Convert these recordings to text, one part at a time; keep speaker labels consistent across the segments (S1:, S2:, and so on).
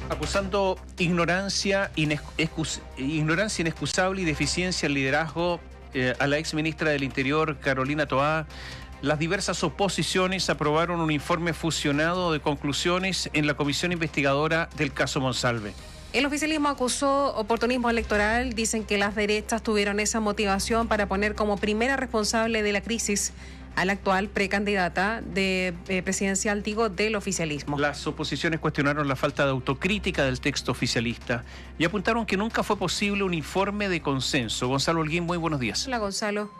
S1: Acusando ignorancia inexcusable y deficiencia en liderazgo a la ex ministra del Interior, Carolina Toá, las diversas oposiciones aprobaron un informe fusionado de conclusiones en la comisión investigadora del caso Monsalve.
S2: El oficialismo acusó oportunismo electoral. Dicen que las derechas tuvieron esa motivación para poner como primera responsable de la crisis a la actual precandidata presidencial, del oficialismo.
S1: Las oposiciones cuestionaron la falta de autocrítica del texto oficialista y apuntaron que nunca fue posible un informe de consenso. Gonzalo Holguín, muy buenos días.
S2: Hola, Gonzalo.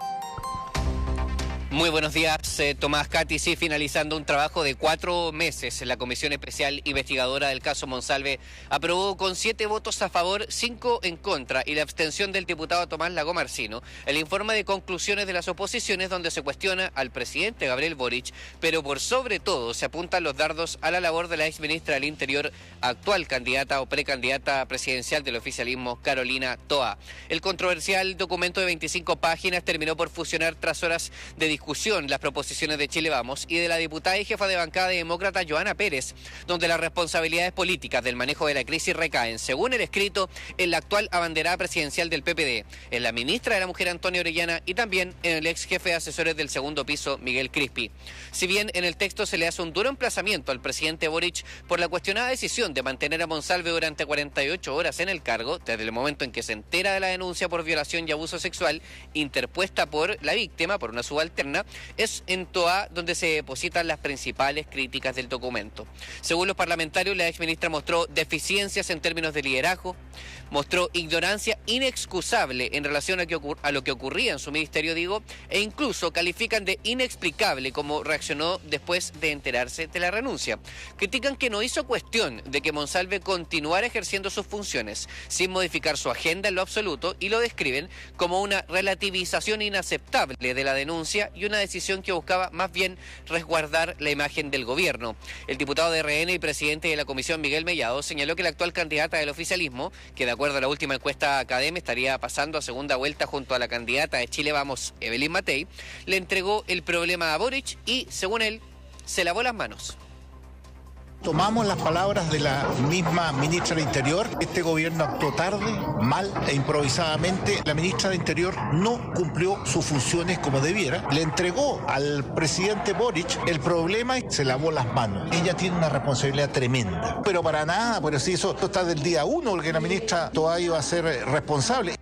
S3: Muy buenos días, Tomás Cati. Sí, finalizando un trabajo de 4 meses, la Comisión Especial Investigadora del caso Monsalve aprobó con 7 votos a favor, 5 en contra y la abstención del diputado Tomás Lagomarsino el informe de conclusiones de las oposiciones, donde se cuestiona al presidente Gabriel Boric, pero por sobre todo se apuntan los dardos a la labor de la exministra del Interior, actual candidata o precandidata presidencial del oficialismo, Carolina Toá. El controversial documento de 25 páginas terminó por fusionar tras horas de discusión las proposiciones de Chile Vamos y de la diputada y jefa de bancada demócrata Joana Pérez, donde las responsabilidades políticas del manejo de la crisis recaen, según el escrito, en la actual abanderada presidencial del PPD, en la ministra de la Mujer Antonia Orellana y también en el ex jefe de asesores del segundo piso Miguel Crispi. Si bien en el texto se le hace un duro emplazamiento al presidente Boric por la cuestionada decisión de mantener a Monsalve durante 48 horas en el cargo, desde el momento en que se entera de la denuncia por violación y abuso sexual interpuesta por la víctima, por una subalterna, es en Toá donde se depositan las principales críticas del documento. Según los parlamentarios, la exministra mostró deficiencias en términos de liderazgo, mostró ignorancia inexcusable en relación a lo que ocurría en su ministerio, e incluso califican de inexplicable cómo reaccionó después de enterarse de la renuncia. Critican que no hizo cuestión de que Monsalve continuara ejerciendo sus funciones sin modificar su agenda en lo absoluto y lo describen como una relativización inaceptable de la denuncia y una decisión que buscaba más bien resguardar la imagen del gobierno. El diputado de RN y presidente de la comisión, Miguel Mellado, señaló que la actual candidata del oficialismo, que de acuerdo a la última encuesta Academia estaría pasando a segunda vuelta junto a la candidata de Chile Vamos, Evelyn Matei, le entregó el problema a Boric y, según él, se lavó las manos.
S4: Tomamos las palabras de la misma ministra del Interior. Este gobierno actuó tarde, mal e improvisadamente. La ministra del Interior no cumplió sus funciones como debiera. Le entregó al presidente Boric el problema y se lavó las manos. Ella tiene una responsabilidad tremenda. Pero para nada, pero si eso está del día 1, porque la ministra todavía iba a ser responsable.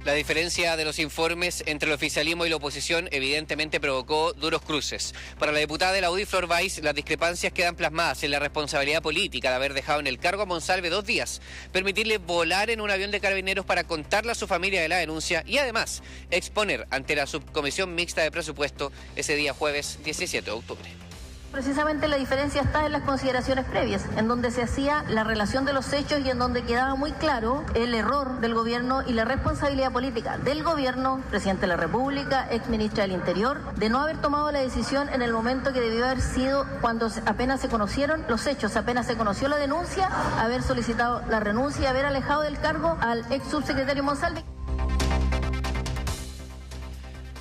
S3: La diferencia de los informes entre el oficialismo y la oposición evidentemente provocó duros cruces. Para la diputada de la UDI, Flor Weiss, las discrepancias quedan plasmadas en la responsabilidad política de haber dejado en el cargo a Monsalve 2 días, permitirle volar en un avión de carabineros para contarle a su familia de la denuncia y además exponer ante la subcomisión mixta de presupuesto ese día jueves 17 de octubre.
S5: Precisamente la diferencia está en las consideraciones previas, en donde se hacía la relación de los hechos y en donde quedaba muy claro el error del gobierno y la responsabilidad política del gobierno, presidente de la República, ex ministra del Interior, de no haber tomado la decisión en el momento que debió haber sido cuando apenas se conocieron los hechos, apenas se conoció la denuncia, haber solicitado la renuncia y haber alejado del cargo al ex subsecretario Monsalve.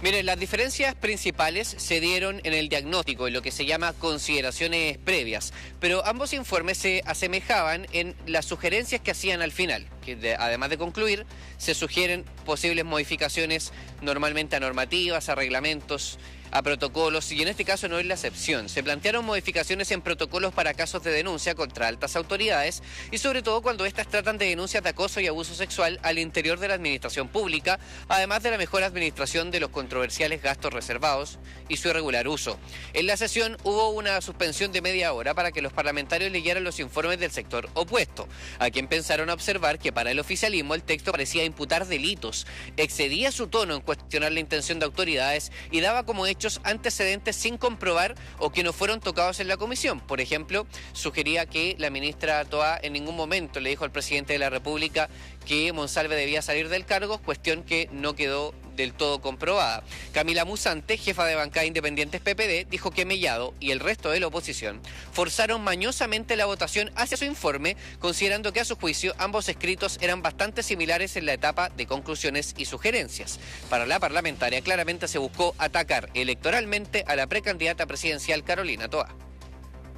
S3: Miren, las diferencias principales se dieron en el diagnóstico, en lo que se llama consideraciones previas, pero ambos informes se asemejaban en las sugerencias que hacían al final, que además de concluir, se sugieren posibles modificaciones normalmente a normativas, a reglamentos, a protocolos, y en este caso no es la excepción. Se plantearon modificaciones en protocolos para casos de denuncia contra altas autoridades y sobre todo cuando éstas tratan de denuncias de acoso y abuso sexual al interior de la administración pública, además de la mejor administración de los controversiales gastos reservados y su irregular uso. En la sesión hubo una suspensión de media hora para que los parlamentarios leyeran los informes del sector opuesto, a quien pensaron observar que para el oficialismo el texto parecía imputar delitos, excedía su tono en cuestionar la intención de autoridades y daba como hecho antecedentes sin comprobar o que no fueron tocados en la comisión. Por ejemplo, sugería que la ministra Toá en ningún momento le dijo al presidente de la República que Monsalve debía salir del cargo, cuestión que no quedó del todo comprobada. Camila Musante, jefa de bancada Independientes PPD, dijo que Mellado y el resto de la oposición forzaron mañosamente la votación hacia su informe, considerando que a su juicio ambos escritos eran bastante similares en la etapa de conclusiones y sugerencias. Para la parlamentaria claramente se buscó atacar electoralmente a la precandidata presidencial Carolina Toá.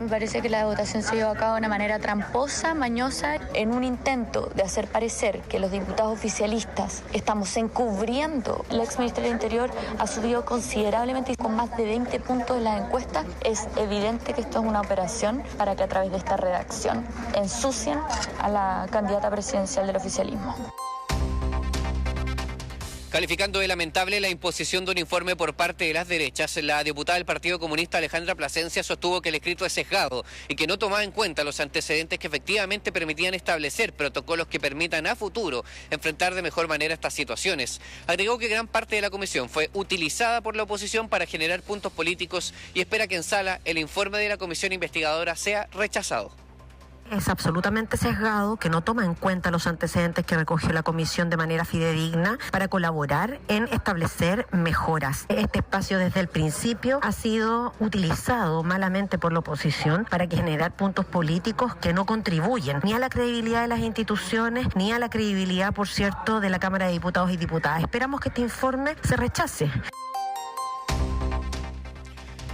S6: Me parece que la votación se llevó a cabo de una manera tramposa, mañosa, en un intento de hacer parecer que los diputados oficialistas estamos encubriendo. La exministra del Interior ha subido considerablemente con más de 20 puntos en las encuestas. Es evidente que esto es una operación para que a través de esta redacción ensucien a la candidata presidencial del oficialismo.
S3: Calificando de lamentable la imposición de un informe por parte de las derechas, la diputada del Partido Comunista Alejandra Plasencia sostuvo que el escrito es sesgado y que no tomaba en cuenta los antecedentes que efectivamente permitían establecer protocolos que permitan a futuro enfrentar de mejor manera estas situaciones. Agregó que gran parte de la comisión fue utilizada por la oposición para generar puntos políticos y espera que en sala el informe de la comisión investigadora sea rechazado.
S7: Es absolutamente sesgado, que no toma en cuenta los antecedentes que recogió la comisión de manera fidedigna para colaborar en establecer mejoras. Este espacio desde el principio ha sido utilizado malamente por la oposición para generar puntos políticos que no contribuyen ni a la credibilidad de las instituciones ni a la credibilidad, por cierto, de la Cámara de Diputados y Diputadas. Esperamos que este informe se rechace.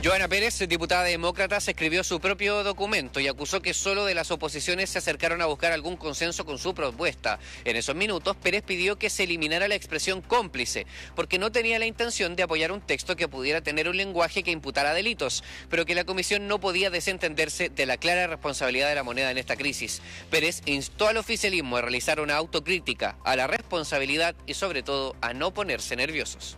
S3: Joana Pérez, diputada de Demócratas, escribió su propio documento y acusó que solo de las oposiciones se acercaron a buscar algún consenso con su propuesta. En esos minutos, Pérez pidió que se eliminara la expresión cómplice, porque no tenía la intención de apoyar un texto que pudiera tener un lenguaje que imputara delitos, pero que la comisión no podía desentenderse de la clara responsabilidad de la moneda en esta crisis. Pérez instó al oficialismo a realizar una autocrítica, a la responsabilidad y sobre todo a no ponerse nerviosos.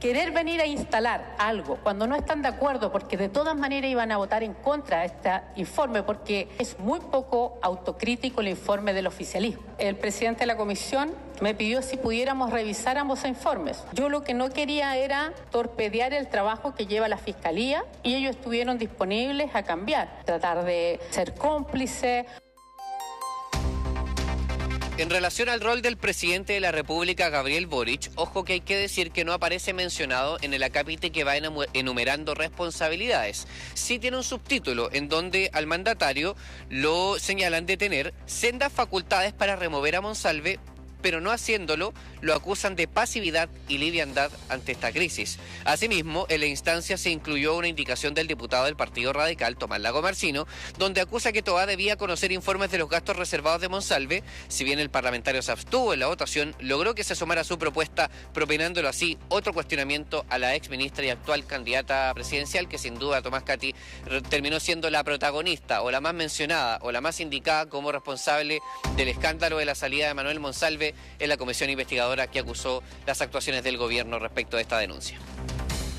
S8: Querer venir a instalar algo cuando no están de acuerdo, porque de todas maneras iban a votar en contra de este informe, porque es muy poco autocrítico el informe del oficialismo. El presidente de la comisión me pidió si pudiéramos revisar ambos informes. Yo lo que no quería era torpedear el trabajo que lleva la Fiscalía y ellos estuvieron disponibles a cambiar, tratar de ser cómplices.
S3: En relación al rol del presidente de la República, Gabriel Boric, ojo que hay que decir que no aparece mencionado en el acápite que va enumerando responsabilidades. Sí tiene un subtítulo en donde al mandatario lo señalan de tener sendas facultades para remover a Monsalve, pero no haciéndolo, lo acusan de pasividad y liviandad ante esta crisis. Asimismo, en la instancia se incluyó una indicación del diputado del Partido Radical, Tomás Lagomarsino, donde acusa que Toá debía conocer informes de los gastos reservados de Monsalve. Si bien el parlamentario se abstuvo en la votación, logró que se sumara su propuesta, propinándolo así otro cuestionamiento a la exministra y actual candidata presidencial, que sin duda, Tomás Cati, terminó siendo la protagonista o la más mencionada o la más indicada como responsable del escándalo de la salida de Manuel Monsalve en la comisión investigadora que acusó las actuaciones del gobierno respecto de esta denuncia.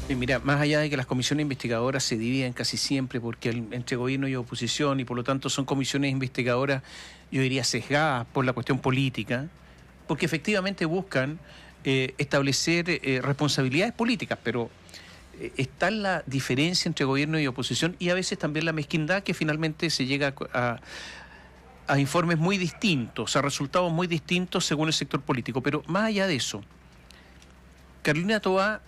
S1: Mira, más allá de que las comisiones investigadoras se dividen casi siempre porque entre gobierno y oposición y por lo tanto son comisiones investigadoras, yo diría sesgadas por la cuestión política, porque efectivamente buscan establecer responsabilidades políticas, pero está la diferencia entre gobierno y oposición y a veces también la mezquindad que finalmente se llega a informes muy distintos, a resultados muy distintos según el sector político. Pero más allá de eso, Carolina Toá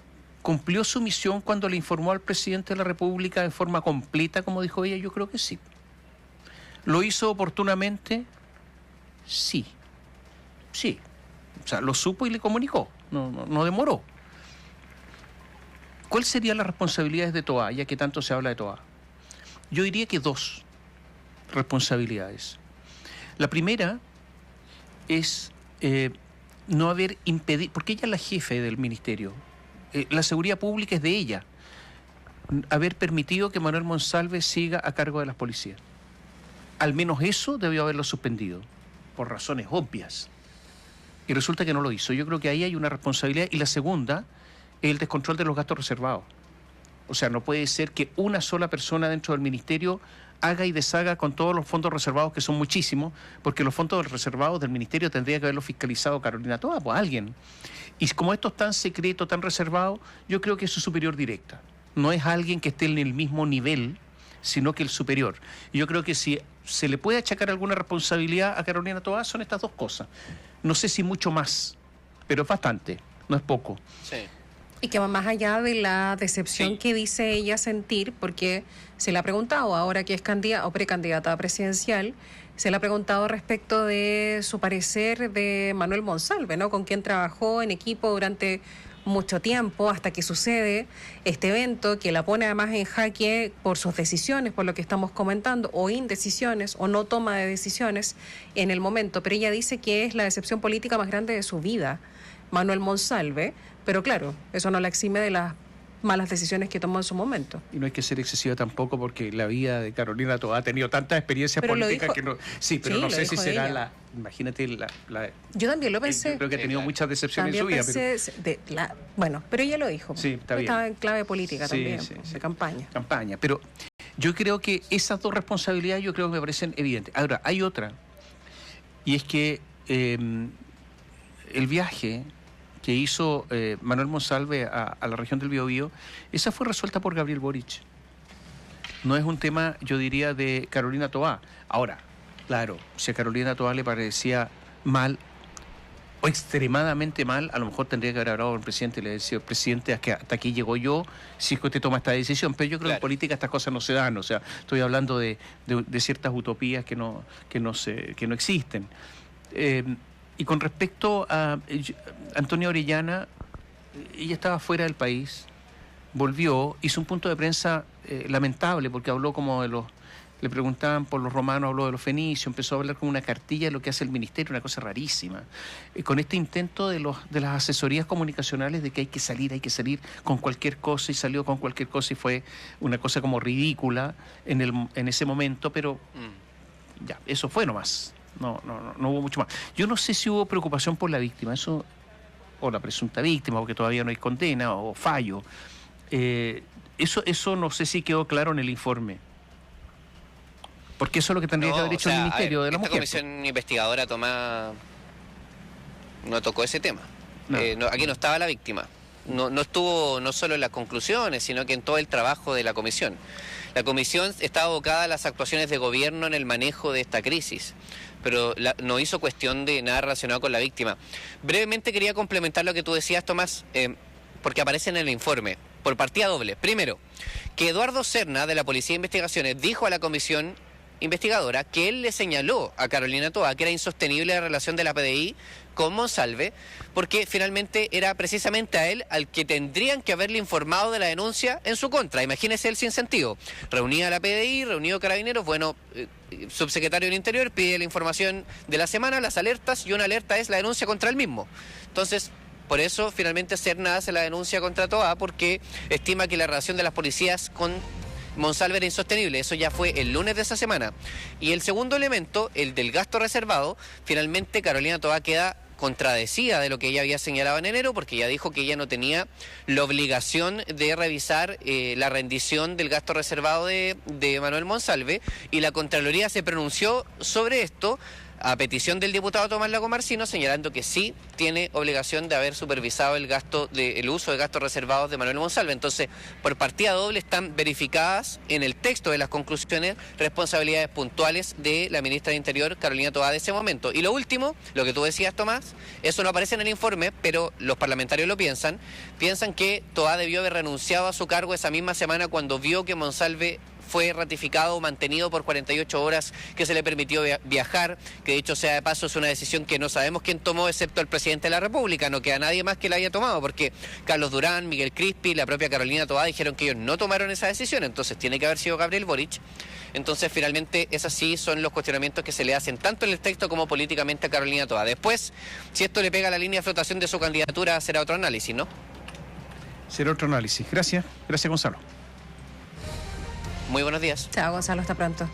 S1: cumplió su misión cuando le informó al presidente de la República de forma completa, como dijo ella. Yo creo que sí. ¿Lo hizo oportunamente? Sí. Sí. O sea, lo supo y le comunicó. No demoró. ¿Cuál serían las responsabilidades de Toá, ya que tanto se habla de Toá? Yo diría que dos responsabilidades. La primera es no haber impedido, porque ella es la jefe del ministerio, la seguridad pública es de ella, haber permitido que Manuel Monsalve siga a cargo de las policías. Al menos eso debió haberlo suspendido, por razones obvias. Y resulta que no lo hizo. Yo creo que ahí hay una responsabilidad. Y la segunda es el descontrol de los gastos reservados. O sea, no puede ser que una sola persona dentro del ministerio haga y deshaga con todos los fondos reservados, que son muchísimos, porque los fondos reservados del ministerio tendría que haberlo fiscalizado Carolina Toá, pues alguien. Y como esto es tan secreto, tan reservado, yo creo que es su superior directa. No es alguien que esté en el mismo nivel, sino que el superior. Y yo creo que si se le puede achacar alguna responsabilidad a Carolina Toá, son estas dos cosas. No sé si mucho más, pero es bastante, no es poco.
S3: Sí.
S2: Y que va más allá de la decepción que dice ella sentir, porque se le ha preguntado, ahora que es candidata o precandidata presidencial, se le ha preguntado respecto de su parecer de Manuel Monsalve, ¿no? Con quien trabajó en equipo durante mucho tiempo hasta que sucede este evento que la pone además en jaque por sus decisiones, por lo que estamos comentando, o indecisiones, o no toma de decisiones en el momento. Pero ella dice que es la decepción política más grande de su vida, Manuel Monsalve, pero claro, eso no la exime de las malas decisiones que tomó en su momento.
S1: Y no hay que ser excesiva tampoco, porque la vida de Carolina Toá ha tenido tantas experiencias políticas que no... Sí, pero no sé si será la... Imagínate la...
S2: Yo también lo pensé.
S1: Yo creo que ha tenido muchas decepciones en su vida.
S2: Pero... bueno, pero ella lo dijo.
S1: Sí, está bien.
S2: Estaba en clave política también, de campaña.
S1: Pero yo creo que esas dos responsabilidades yo creo que me parecen evidentes. Ahora, hay otra, y es que el viaje que hizo Manuel Monsalve a la región del Biobío, esa fue resuelta por Gabriel Boric. No es un tema, yo diría, de Carolina Toá. Ahora, claro, si a Carolina Toá le parecía mal o extremadamente mal, a lo mejor tendría que haber hablado con el presidente y le decía, presidente, hasta aquí llego yo, si es que usted toma esta decisión. Pero yo creo que en política estas cosas no se dan. O sea, estoy hablando de ciertas utopías que no existen. Y con respecto a Antonia Orellana, ella estaba fuera del país, volvió, hizo un punto de prensa lamentable, porque habló como de le preguntaban por los romanos, habló de los fenicios, empezó a hablar como una cartilla de lo que hace el ministerio, una cosa rarísima. Con este intento de las asesorías comunicacionales de que hay que salir con cualquier cosa, y salió con cualquier cosa, y fue una cosa como ridícula en ese momento, pero ya, eso fue nomás. No hubo mucho más. Yo no sé si hubo preocupación por la víctima, eso, o la presunta víctima, porque todavía no hay condena o fallo. Eso no sé si quedó claro en el informe. Porque eso es lo que tendría que haber hecho el Ministerio de la Mujer.
S3: Esta comisión investigadora, Tomás, no tocó ese tema. Aquí no estaba la víctima. No estuvo no solo en las conclusiones, sino que en todo el trabajo de la comisión. La comisión está abocada a las actuaciones de gobierno en el manejo de esta crisis, pero no hizo cuestión de nada relacionado con la víctima. Brevemente quería complementar lo que tú decías, Tomás, porque aparece en el informe, por partida doble. Primero, que Eduardo Serna, de la Policía de Investigaciones, dijo a la comisión investigadora que él le señaló a Carolina Toá que era insostenible la relación de la PDI con Monsalve, porque finalmente era precisamente a él al que tendrían que haberle informado de la denuncia en su contra. Imagínese el sinsentido. Reunía a la PDI, reunido a Carabineros, subsecretario del Interior pide la información de la semana, las alertas, y una alerta es la denuncia contra él mismo. Entonces, por eso finalmente Serna hace la denuncia contra Toá, porque estima que la relación de las policías con Monsalve era insostenible. Eso ya fue el lunes de esa semana. Y el segundo elemento, el del gasto reservado, finalmente Carolina Toá queda contradecida de lo que ella había señalado en enero, porque ella dijo que ella no tenía la obligación de revisar la rendición del gasto reservado de Manuel Monsalve, y la Contraloría se pronunció sobre esto a petición del diputado Tomás Lagomarsino, señalando que sí tiene obligación de haber supervisado el uso de gastos reservados de Manuel Monsalve. Entonces, por partida doble están verificadas en el texto de las conclusiones responsabilidades puntuales de la ministra de Interior, Carolina Toá, de ese momento. Y lo último, lo que tú decías, Tomás, eso no aparece en el informe, pero los parlamentarios lo piensan que Toá debió haber renunciado a su cargo esa misma semana cuando vio que Monsalve fue ratificado o mantenido por 48 horas, que se le permitió viajar, que dicho sea de paso es una decisión que no sabemos quién tomó excepto el presidente de la República, no queda nadie más que la haya tomado, porque Carlos Durán, Miguel Crispi, la propia Carolina Toá dijeron que ellos no tomaron esa decisión, entonces tiene que haber sido Gabriel Boric. Entonces finalmente esos sí son los cuestionamientos que se le hacen tanto en el texto como políticamente a Carolina Toá. Después, si esto le pega a la línea de flotación de su candidatura, será otro análisis, ¿no?
S1: Será otro análisis. Gracias Gonzalo.
S3: Muy buenos días.
S2: Chao, Gonzalo, hasta pronto.